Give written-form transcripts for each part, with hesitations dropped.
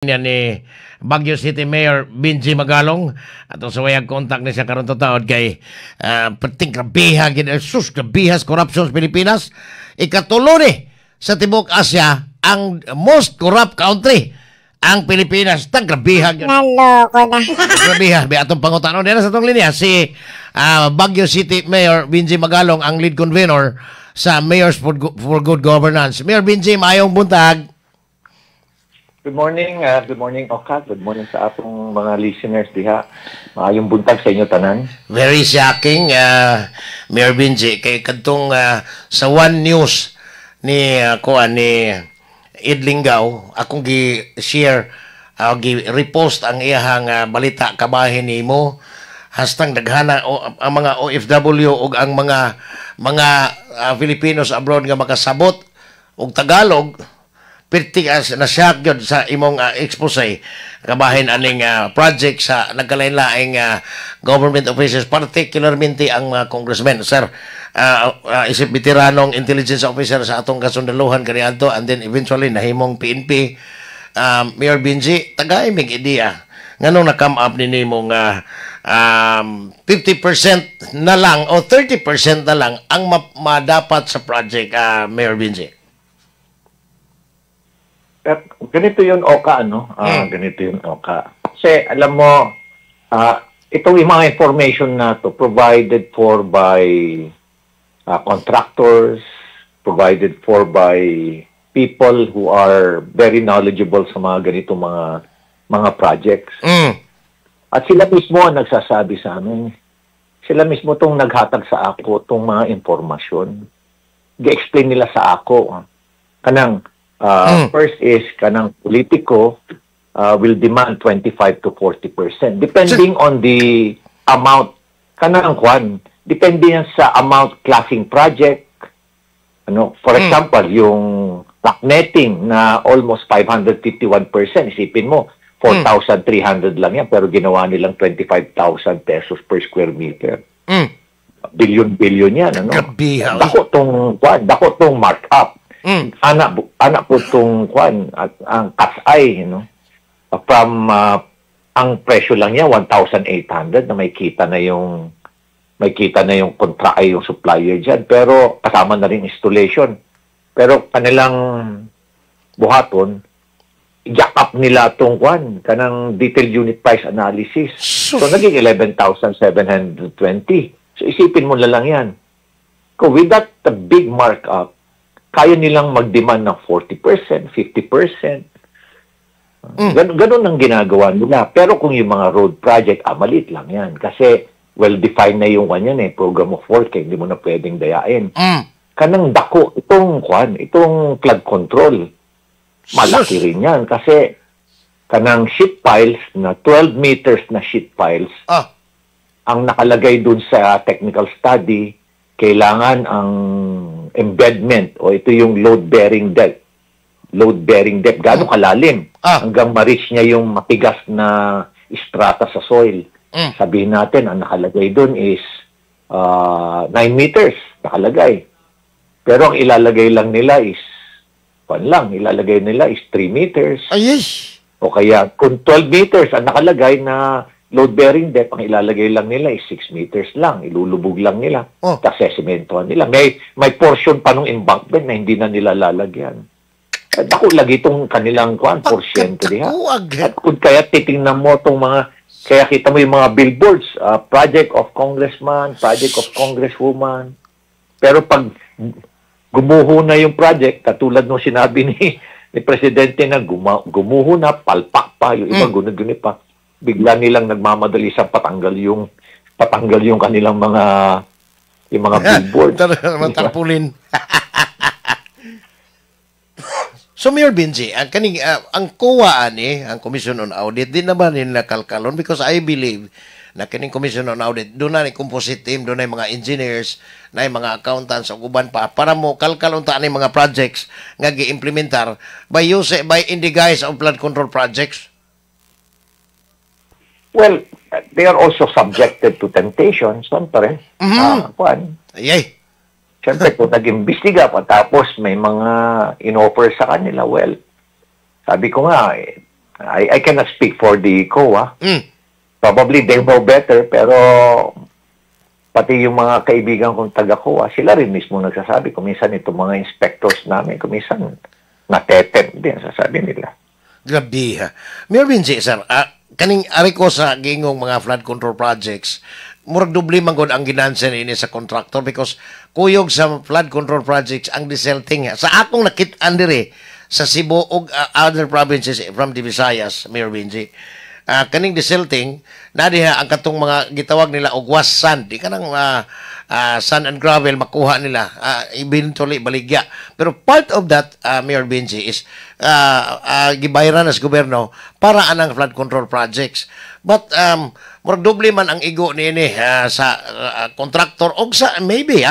Yan ni Baguio City Mayor Benji Magalong ato sa wayag kontak ni siya karon taon kay perting grabiha gid sus grabihas corruption sa Pilipinas ikatulo ni sa tibuok Asia ang most corrupt country ang Pilipinas tag grabiha gyud Naloko na. grabiha bi atong pangutanon dinha sa atong linya si Baguio City Mayor Benji Magalong ang lead convener sa Mayors for Good Governance. Mayor Benji, maayong buntag. Good morning, Oka. Good morning sa atong mga listeners diha. Maayong buntag sa inyo tanan. Very shocking, Mayor Benji, kay kadtong sa One News ni ni Ed Lingaw, akong gi-share, gi-repost ang iyahang balita kabahin nimo. Hastang daghana ang mga OFW ug ang mga Filipinos abroad nga makasabot og Tagalog. Pirti na shock yun sa imong expose kabahin aning project sa nagkalain-laing government officers, particularmente ang mga congressmen. Sir, isip veteranong intelligence officer sa atong kasundaluhan kaniadto and then eventually nahimong PNP. Mayor Benji, tagay mig idea nganong na-come up ni mong 50% na lang o 30% na lang ang madapat sa project, Mayor Benji. Ganito yun, Oka, ano? Ganito yun, Oka. Kasi, alam mo, itong mga information na to provided for by contractors, provided for by people who are very knowledgeable sa mga ganitong mga projects. At sila mismo ang nagsasabi sa amin. Sila mismo itong naghatag sa ako itong mga informasyon. Gi-explain nila sa ako. Kanang, first is kanang politiko will demand 25 to 40%. Depending on the amount, kanang kwan, depende yan sa amount klaseng project. Ano, for example, yung rock netting na almost 551%, isipin mo, 4,300 lang yan, pero ginawa nilang 25,000 pesos per square meter. Billion yan, ano? Dako tong markup. Anak po itong kwan at ang kasay, you know, from ang presyo lang niya 1,800 na may kita na yung yung supplier diyan, pero kasama na rin installation. Pero kanilang buhaton jack up nila tong kwan kanang detailed unit price analysis, so naging 11,720. So isipin mo na lang yan, with that the big markup, kaya nilang mag-demand ng 40%, 50%. Ganun ang ginagawa nila. Pero kung yung mga road project, maliit lang yan. Kasi well-defined na yung kanyan program of work, hindi mo na pwedeng dayain. Kanang dako, itong flood control, malaki rin yan. Kasi kanang sheet piles na 12 meters na sheet piles, ang nakalagay dun sa technical study, kailangan ang embedment o ito yung load-bearing depth. Load-bearing depth, gaano kalalim hanggang ma-reach niya yung matigas na strata sa soil. Sabihin natin, ang nakalagay doon is 9 meters nakalagay. Pero ang ilalagay lang nila is 3 meters. Ayos! O kaya kung 12 meters ang nakalagay na load-bearing depth, ang ilalagay lang nila is 6 meters lang. Ilulubog lang nila. Kasi sementohan nila. May portion pa nung embankment na hindi na nila lalagyan. At ako lagi itong kanilang porsyento diha. At kung kaya titingnan mo itong kaya kita mo yung mga billboards, project of congressman, project of congresswoman. Pero pag gumuho na yung project, katulad nung sinabi ni Presidente na gumuho na, palpak pa, yung iba gunod-gunit pa, bigla nilang nagmamadali sa patanggal yung kanilang mga billboard. Tarpulin. So, Mayor Benji, ang COA ang Commission on Audit, din naman nila kalkalon because I believe na kining Commission on Audit, doon na ni composite team, doon na yung mga engineers, na yung mga accountants o uban pa, para mo kalkalon ta yung mga projects nga gi-implementar by in the guise of flood control projects. Well, they are also subjected to temptation, siyempre. Ayay. Siyempre, kung nag-imbestiga pa, tapos may mga in-offer sa kanila, well, sabi ko nga, I cannot speak for the COA. Mm. Probably they know better, pero pati yung mga kaibigan kong taga-COA, sila rin mismo nagsasabi. Kuminsan itong mga inspectors namin, kuminsan natetempt din, sasabi nila. Grabe ha. Mayor Binji, sir, kaning ari ko sa gingong mga flood control projects, murag dubli man gud ang ginansan ini sa contractor because kuyog sa flood control projects ang desilting. Sa akong nakit-an diri sa Cebu ug other provinces from the Visayas, Mayor Binji, kaning desilting na diha ang katong mga gitawag nila og wash sand, di kanang sand and gravel makuha nila eventually baligya, pero part of that Mayor Benji is gibayaran sa gobyerno para anang flood control projects, but murag doble man ang igo niini sa contractor og sa maybe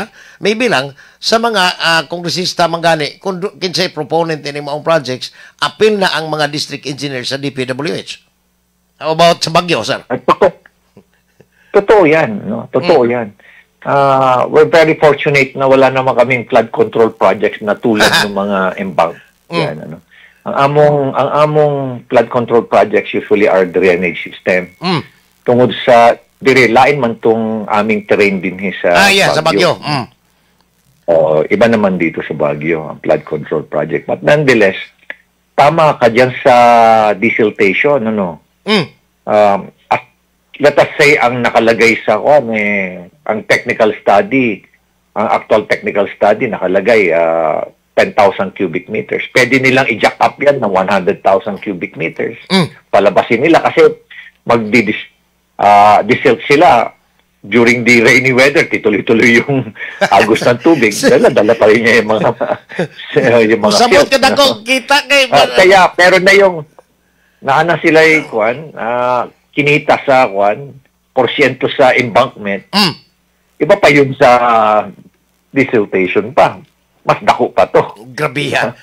lang sa mga kongresista mangani kung kinsay proponent ini maong projects, apil na ang mga district engineers sa DPWH. How about sa Baguio, sir? Totoo yan, no? Totoo yan. We're very fortunate na wala naman kaming flood control projects na tulad ng mga embank. Yan, ano. Ang among flood control projects usually are drainage system. Tungod sa lain man tong aming terrain din sa sa Baguio. Iba naman dito sa Baguio ang flood control project. But nonetheless, tama ka dyan sa desiltation, ano. At let us say ang nakalagay sa ang technical study, ang actual technical study nakalagay 10,000 cubic meters. Pwede nilang i-jack up yan ng 100,000 cubic meters. Palabasin nila kasi mag-desilt sila during the rainy weather, tituloy-tuloy yung agos ng tubig. Dala pa rin niya yung mga Sabot ka na ko, kita kay... Kaya, pero na yung naana sila kinita sa porsyento sa embankment. Iba pa yun sa desiltation pa. Mas dako pa to. Grabe ha.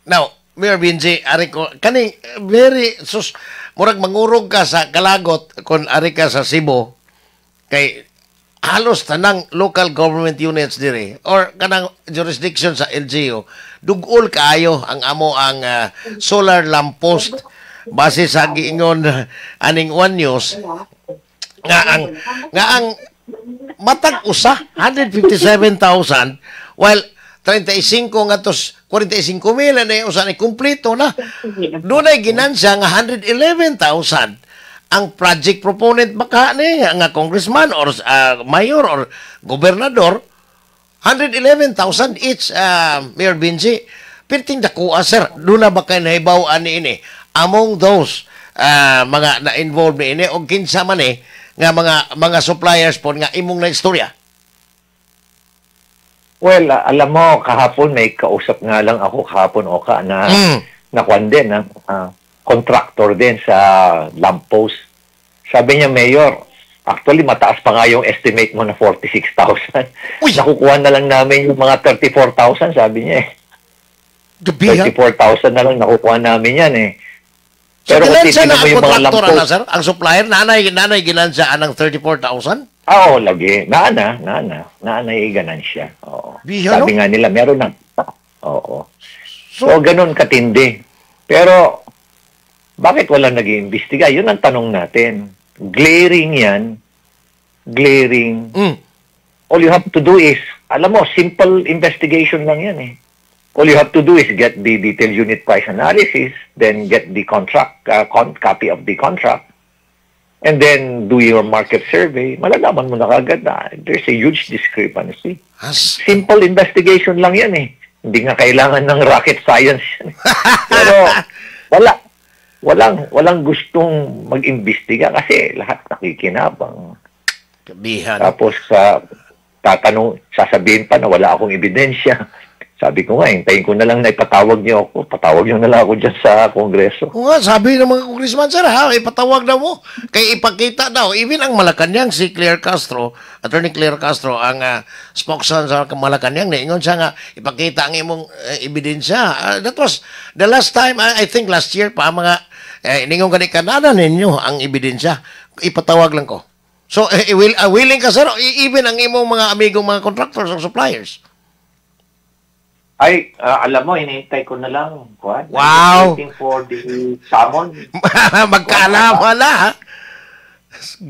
Now, Mayor Binji, ari ko, kaning very, murag mangurog ka sa Kalagot kung ari ka sa Cebu, kay halos tanang local government units dire or kanang jurisdiction sa LGU, dugol kaayo ang solar lamppost base sa giingon aning One News nga ang matag usa 157,000 while 35 nga tos 45,000 na usa ni kumpleto na. Dunay ginansya nga 111,000 ang project proponent baka ni nga congressman or mayor or gobernador. 111,000 each, Mayor Binji. Pirting dakuha, sir. Doon na ba kayo nahibaw ani ini? Among those mga na-involved ni ini o kinsa man nga mga suppliers po nga imong na istorya? Well, alam mo, kahapon may kausap nga lang ako kahapon na nakuan din, contractor din sa lamppost. Sabi niya, Mayor, actually mataas pa nga yung estimate mo na 46,000. Nakukuha na lang namin yung mga 34,000, sabi niya 34,000 na lang nakukuha namin yan Pero kung titignan mo yung mga lamppost... sir? Ang supplier, nanay ginansya ng 34,000? Oo, lagi. Naanay ganansya. Oo. Sabi nga nila, meron na. Oo. So, ganun katindi. Pero, bakit wala nag-iimbestiga? Yun ang tanong natin. Glaring yan. Glaring. All you have to do is, alam mo, simple investigation lang yan All you have to do is get the detailed unit price analysis, then get the contract, copy of the contract, and then do your market survey. Malalaman mo na kagad na there's a huge discrepancy. Simple investigation lang yan Hindi nga kailangan ng rocket science. Pero walang gustong mag-imbestiga kasi lahat nakikinabang. Tapos sasabihin pa na wala akong ebidensya. Sabi ko nga, hintayin ko na lang na ipatawag niyo ako. Patawag niyo na lang ako dyan sa Kongreso. O nga, sabi ng mga congressman, sir, ipatawag na mo. Kaya ipakita daw. Even ang Malacanang, si Claire Castro, Attorney Claire Castro, ang spokesman sa Malacanang, naingon siya nga, ipakita ang imong ebidensya. That was the last time, I think last year pa, mga iningon kanana ninyo ang ebidensya. Ipatawag lang ko. So, willing ka, sir, even ang imong mga amigong mga contractors or suppliers? Ay, alam mo, hinihintay ko na lang. Juan. Wow! I'm waiting for the summon. Magkaalaman na, ha?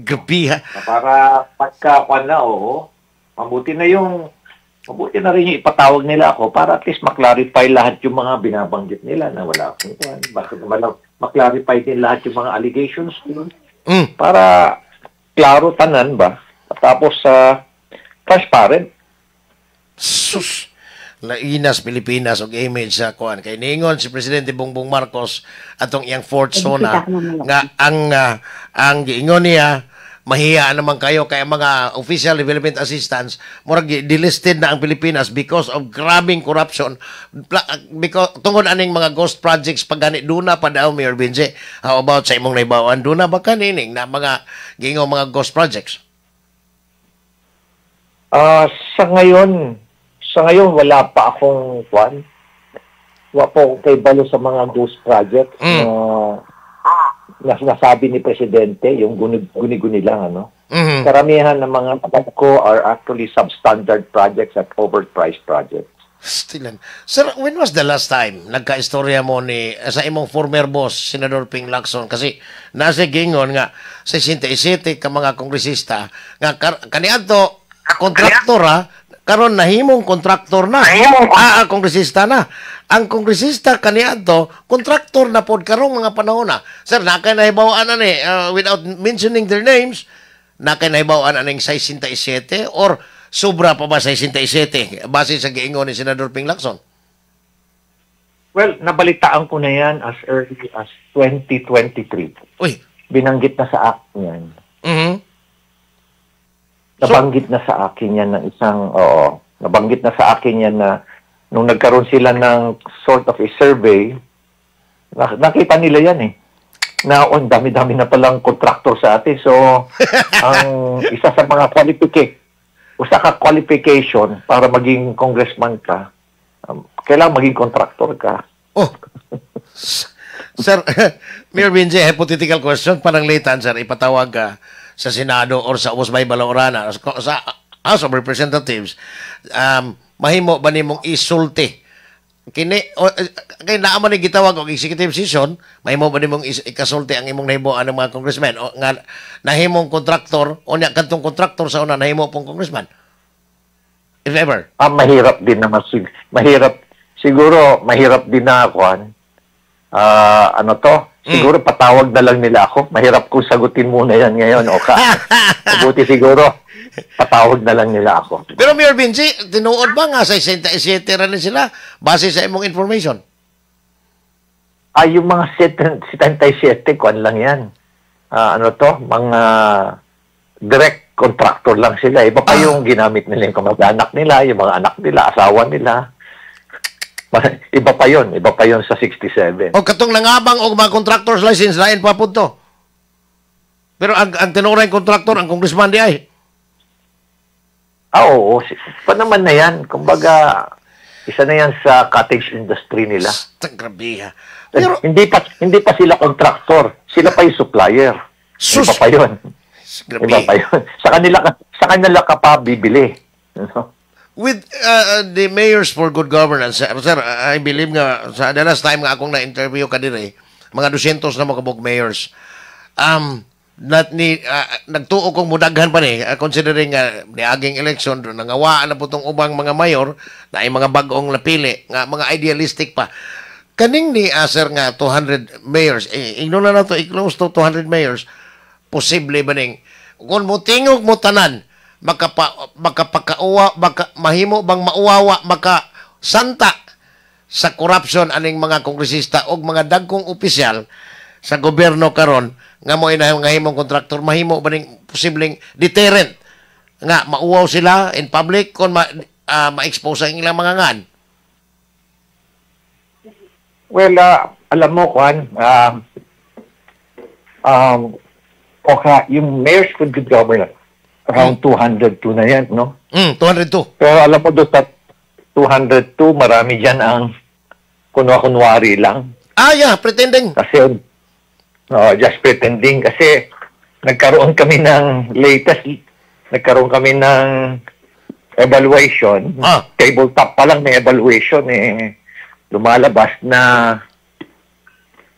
Gabi, ha? Para pagka-Juan na, oo. Mabuti na rin yung ipatawag nila ako para at least maklarify lahat yung mga binabanggit nila na wala akong Juan. Bakit maklarify din lahat yung mga allegations para klaro tanan ba? Tapos transparent. Sus! Lainas Pilipinas og image sa kuan kay niingon si Presidente Bongbong Marcos atong iyang fourth zona nga ang giingon niya mahiya naman kayo kay mga official development assistance murag delisted na ang Pilipinas because of grabing corruption because tungod aning mga ghost projects pagani duna pa daw Mayor Benji. How about sa imong naibawan duna ba kanining na mga giingon mga ghost projects? Sa ngayon, wala pa akong Juan. Wala po kay balo sa mga ghost projects na nasabi ni Presidente, yung guni-guni lang, ano? Karamihan ng mga kapag ko are actually substandard projects at overpriced projects. Stilan. Sir, when was the last time nagka-istorya mo ni sa imong former boss, Senador Ping Lacson? Kasi nasa gingon nga sa 67 ka mga kongresista nga kaniadto kontraktor ha, karon nahimong kontraktor na. Kongresista na. Ang kongresista kaniadto kontraktor na pod karong mga panahon na. Sir, nakay nahibaw-an na ni without mentioning their names, nakay nahibaw-an aning 67 or sobra pa ba 67 base sa giingon ni Senador Ping Lacson? Well, nabalitaan ko na yan as early as 2023. Uy. Binanggit na sa akin yan. Nabanggit na sa akin yan ng nabanggit na sa akin yan na nung nagkaroon sila ng sort of a survey, nakita nila yan na dami-dami na palang contractor sa atin. So, ang isa sa mga qualification para maging congressman ka, kailangan maging contractor ka. Oh. Sir, Mayor Benji, hypothetical question, parang litan, sir, ipatawag ka sa Senado or sa Usbay Balangorana sa House of Representatives, mahimo ba nimong isulti kini kay naa man ni gitawag og executive session, mahimo ba nimong ikasulti ang imong nahimuan ng mga congressmen o nga nahimong kontraktor o nya kadtong kontraktor sa una nahimo pong congressman, if ever? Mahirap din naman siguro mahirap din na Juan. Siguro patawag na lang nila ako. Mahirap kong sagutin muna yan ngayon. Mabuti siguro patawag na lang nila ako. Pero Mayor Benji, tinuod ba nga sa 67 rin sila base sa imong information? Yung mga 77 kuan lang yan. Mga direct contractor lang sila. Iba pa yung ginamit nila yung kamag-anak nila, yung mga anak nila, asawa nila. Iba pa yon sa 67. O katong nangabang og mga contractor's license lain pa pud to. Pero ang tinuray contractor ang congressman di ay. Oo, pa naman na yan. Kumbaga, isa na yan sa cottage industry nila. Grabe ha. Pero hindi pa sila contractor, sila pa yung supplier. Iba pa yun. Iba pa yun. Sa kanila ka pa bibili. With the mayors for good governance, sir, I believe nga, sa the last time nga akong na-interview ka din mga 200 na makabog mayors, nagtuo kong mudaghan pa considering niaging election, nangawaan na po itong ubang mga mayor, na ay mga bagong napili, nga mga idealistic pa. Kaning ni sir nga 200 mayors, ignon na to, i-close to 200 mayors, posible ba ning, kung mo tingog mo tanan, mahimo bang mauwawa santa sa corruption aning mga kongresista o mga dagkong opisyal sa gobyerno karon nga mo inahimong kontraktor, mahimo ba ning posibleng deterrent nga mauwaw sila in public kung ma-expose ang ilang mga ngan? Well, alam mo Juan, yung mayors for good governance around 202 na yan, no? 202. Pero alam mo doon sa 202, marami dyan ang kunwa-kunwari lang. Yeah, pretending. Kasi, just pretending. Kasi, nagkaroon kami ng evaluation, Ah. tabletop pa lang may evaluation, lumalabas na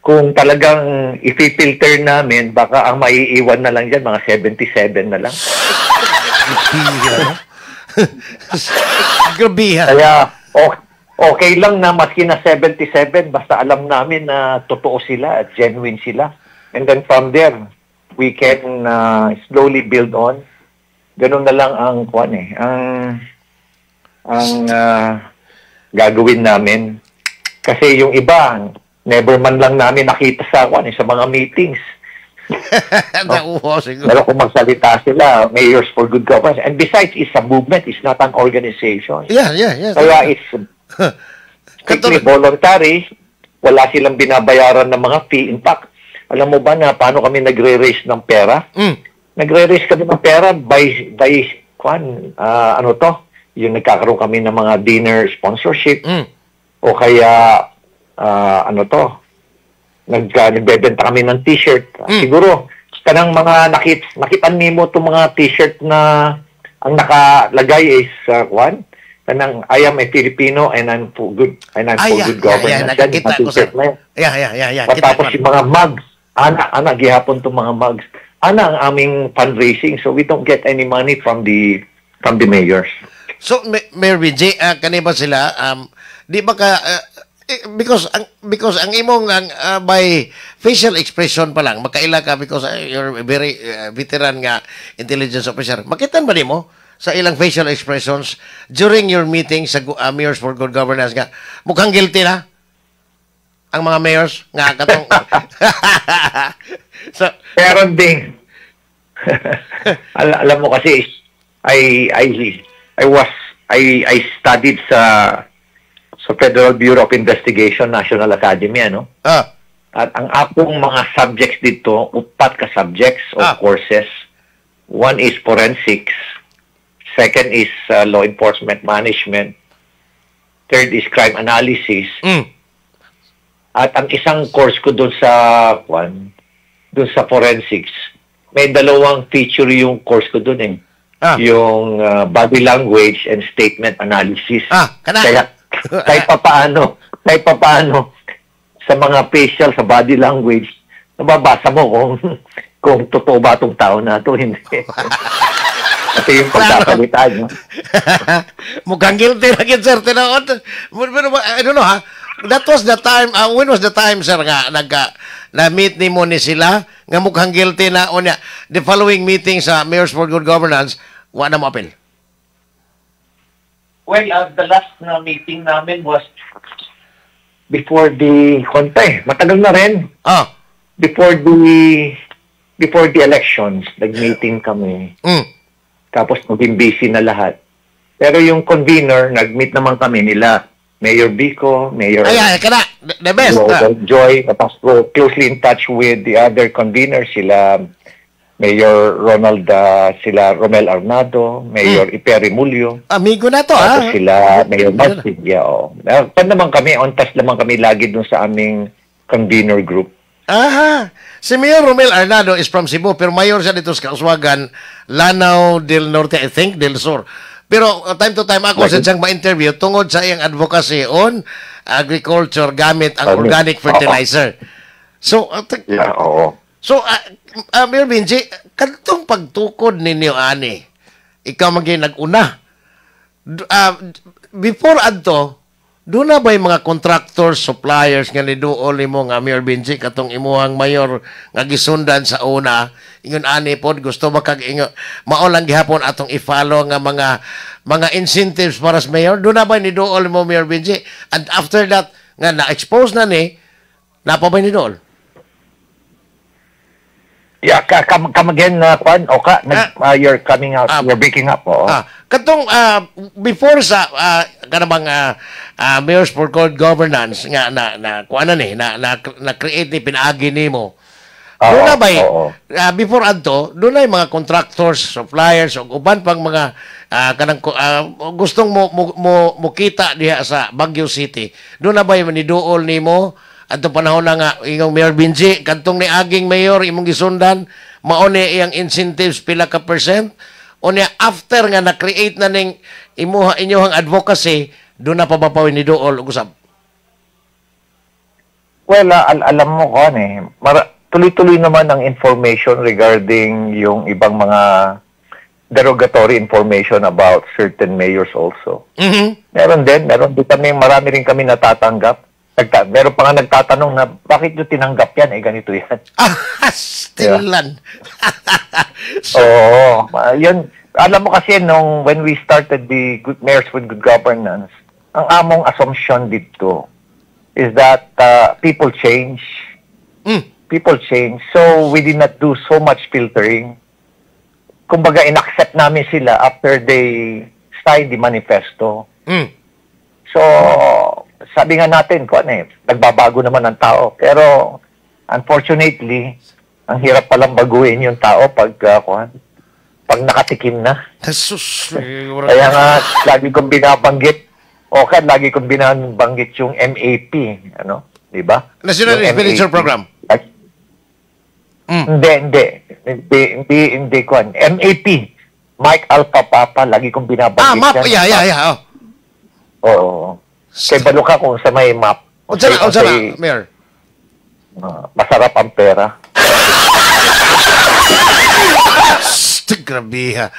kung talagang ipifilter namin, baka ang maiiwan na lang dyan, mga 77 na lang. Grabihan. Kaya, okay lang na maski na 77, basta alam namin na totoo sila at genuine sila. And then from there, we can slowly build on. Ganun na lang ang gagawin namin. Kasi yung iba, never man lang namin nakita sa mga meetings. Nauho siguro. Pero kung magsalita sila, Mayors for Good Governance. And besides, it's a movement, it's not an organization. Yeah. Kaya it's strictly voluntary. Wala silang binabayaran ng mga fee. In fact, alam mo ba na paano kami nagre-raise ng pera? Nagre-raise kami ng pera yung nagkakaroon kami ng mga dinner sponsorship. O kaya, nagbebenta kami ng t-shirt. Siguro, kanang mga nakita mo itong mga t-shirt na ang nakalagay is, kanang I am a Filipino and I'm for good governance. Nakakita ko sa... Yeah. Tapos yung mga mugs, gihapon itong mga mugs. Ang aming fundraising, so we don't get any money from the mayors. So, Mayor BJ, kaniba sila, di ba ka... because ang imong by facial expression pa lang makaila ka because you're very veteran nga intelligence officer. Makitan ba nimo sa ilang facial expressions during your meeting sa Mayors for Good Governance nga mukhang guilty na ang mga mayors nga katong so pero ding alam mo kasi I studied sa Federal Bureau of Investigation, National Academy, At ang akong mga subjects dito, 4 ka subjects of courses. One is forensics. Second is law enforcement management. Third is crime analysis. At ang isang course ko doon sa forensics, may 2 feature yung course ko doon Yung body language and statement analysis. Kaya kahit papaano sa mga facial, sa body language, nababasa mo kung totoo ba itong tao na ito, hindi. Kasi yung pagkakalita niyo. Mukhang guilty na yun, sir. Pero, I don't know, that was the time, when was the time, sir, nga, na-meet ni mo ni sila, nga mukhang guilty na, the following meeting sa Mayors for Good Governance, wala mo apel? Well, the last na meeting namin was before the matagal na rin. Before the elections, nag-meeting kami. Tapos naging busy na lahat. Pero yung convener, nag-meet naman kami nila. Mayor Vico, Mayor the best. Joy, tapos closely in touch with the other conveners, sila Mayor Ronald, sila Romel Arnado, Mayor Iperi Mulyo. Amigo na to, Tapos sila Mayor Mastig. Naman kami, on task naman kami lagi dun sa aming convener group. Si Mayor Romel Arnado is from Cebu, pero mayor siya dito sa Kauswagan, Lanao del Norte, I think, del Sur. Pero time to time ako sa siyang ma-interview tungod sa iyang advocacy on agriculture gamit ang organic fertilizer. So, So, Mayor Benji, kanitong pagtukod ninyo, ikaw maging nag-una. Before adto, doon na ba yung mga contractors, suppliers nga niduol mo nga Mayor Benji, katong imuhang mayor nga gisundan sa una, ingon pod, gusto ba kag ingon, maulang gihapon atong i-follow nga mga incentives para sa mayor? Doon na ba niduol mo, Mayor Benji? And after that, nga na-expose na napa ba niduol? Yeah, come again, Juan. You're coming out. You're breaking up. Katong before sa kanabang Mayors for Good Governance nga na create ni pinaagi nimo. Doon na ba before adto, doon na mga contractors, suppliers ug uban pang mga kanang gustong mo kita diha sa Baguio City. Doon na ba maniduol nimo? At panahon na nga, ingong Mayor Benji, kantong ni aging mayor, imong gisundan, maone iyang incentives pila ka percent, Unya after nga na-create na ning inyong advocacy, doon na pabapawin ni Dool ug usab. Well, alam mo ko tuloy-tuloy naman ang information regarding yung ibang mga derogatory information about certain mayors also. Meron din marami rin kami natatanggap. Meron pa nga nagtatanong na bakit nyo tinanggap yan? Ganito yan. Stilan. Oo. Yun, alam mo kasi when we started the Good Mayors with Good Governance, ang among assumption dito is that people change. People change. So, we did not do so much filtering. Kumbaga, inaccept namin sila after they signed the manifesto. So, sabi nga natin, nagbabago naman ang tao. Pero, unfortunately, ang hirap palang baguhin yung tao pag nakatikim na. Kaya nga, lagi kong binabanggit, lagi kong binabanggit yung MAP, di ba? National Expenditure Program. Hindi, MAP. Mike Alpha Papa, lagi kong binabanggit. MAP, yeah. Oo. Kay Baluka kung sa may map. Unsa na, Mayor? Masarap ang pera. Grabe ha.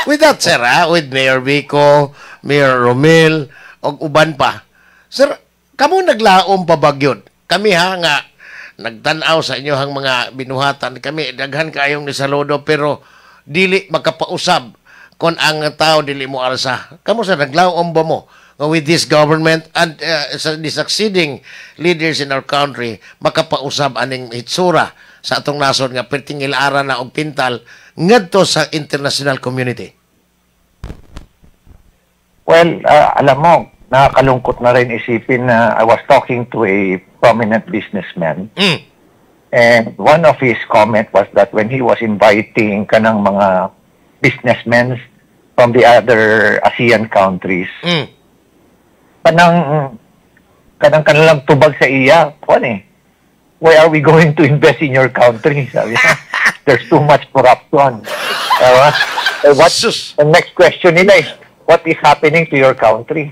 With that, sir, with Mayor Vico, Mayor Romel, o uban pa. Sir, kamo naglaom pa bagyod? Kami nga nagtanaw sa inyohang mga binuhatan. Kami, daghan kayong ni saludo, pero dili makapausab kung ang tao dili mo alsa. Kamo sa naglaom ba mo with this government and the succeeding leaders in our country makapausab aning hitsura sa atong nasod nga pertingil ara na og pintal ngadto sa international community? Well, alam mo, nakakalungkot na rin isipin na I was talking to a prominent businessman. And one of his comment was that when he was inviting kanang mga businessmen from the other ASEAN countries, kanilang tubag sa iya, why are we going to invest in your country? Sabi niya, there's too much corruption. The next question nila is, what is happening to your country?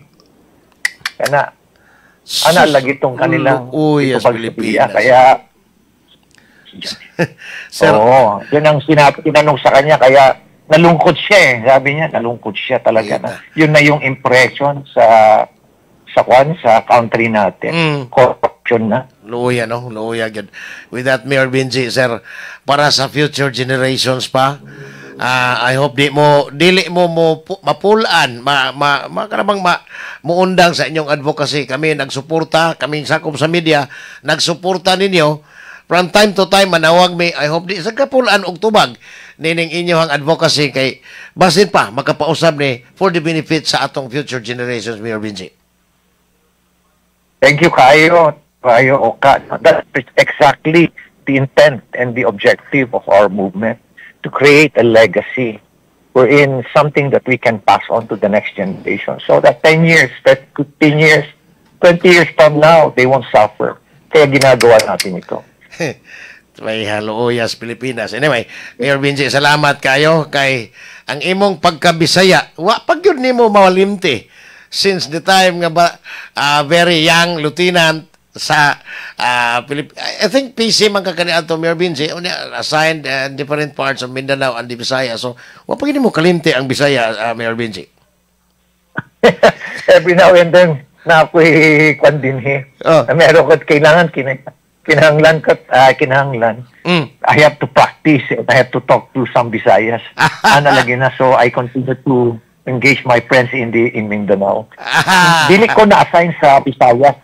Lagi itong kanilang tubag sa iya. Kaya, yun ang tinanong sa kanya, kaya nalungkot siya Sabi niya, nalungkot siya talaga. Yun na yung impression sa country natin. Corruption na. Luya, Luya, good. With that, Mayor Benji, sir, para sa future generations pa, I hope dili mo mapulaan, muundang sa inyong advocacy. Kami nagsuporta, kaming sakom sa media, nagsuporta ninyo. From time to time, manawag may, I hope di sa kapulaan og tubag nining inyong advocacy kay basin pa makapausab ni for the benefit sa atong future generations, Mayor Benji. Thank you, Kayo, Oka. That's exactly the intent and the objective of our movement, to create a legacy wherein something that we can pass on to the next generation. So that 10 years, 15 years, 20 years from now, they won't suffer. Kaya ginagawa natin ito. May haluyas Pilipinas. Anyway, Mayor Benji, salamat kayo kay ang imong pagkabisaya. Pag yun nimo mawalimti since the time nga ba very young lieutenant sa I think PC man kakaniadto, Mayor Benji, assigned different parts of Mindanao and the Bisaya. So, pag mo kalimti ang Bisaya, Mayor Benji? Every now and then, na ako'y kwan din meron ko kailangan kinahanglan. I have to practice and I have to talk to some Visayas. So I continue to engage my friends in Mindanao. Dili ko na-assign sa Visayas.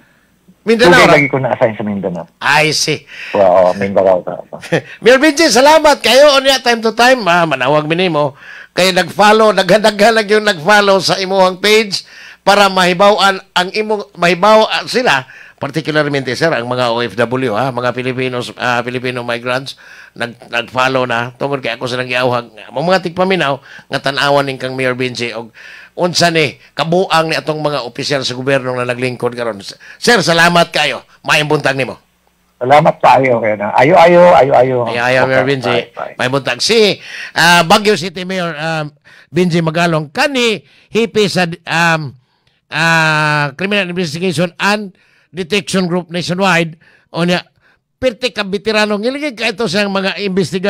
Mindanao? Lagi ko na-assign sa Mindanao. I see. Wow, Mindanao. Mayor Benji, salamat kayo. Time to time, manawag minimo. Kaya nag-follow, naghandag-handag yung nag-follow sa imuhang page para mahibawan ang mahibaw sila. Particularmente, sir, ang mga OFW, mga Filipino migrants, nag-follow na. Tungkol kaya ako silang giawhag. Mga tigpaminaw, nga tanawan ng kang Mayor Benji, o unsa ni, kabuang ni atong mga opisyal sa gobyerno na naglingkod karon. Sir, salamat kayo. Maayong buntag nimo. Salamat tayo. Kaya na. Ayo. Ayaw, Mayor Benji. Bye. May buntag. Si Baguio City Mayor Benji Magalong, kani hipi sa Criminal Investigation and Detection Group nationwide, o niya, perti ka veteranong iligid ka ito sa mga investigasyon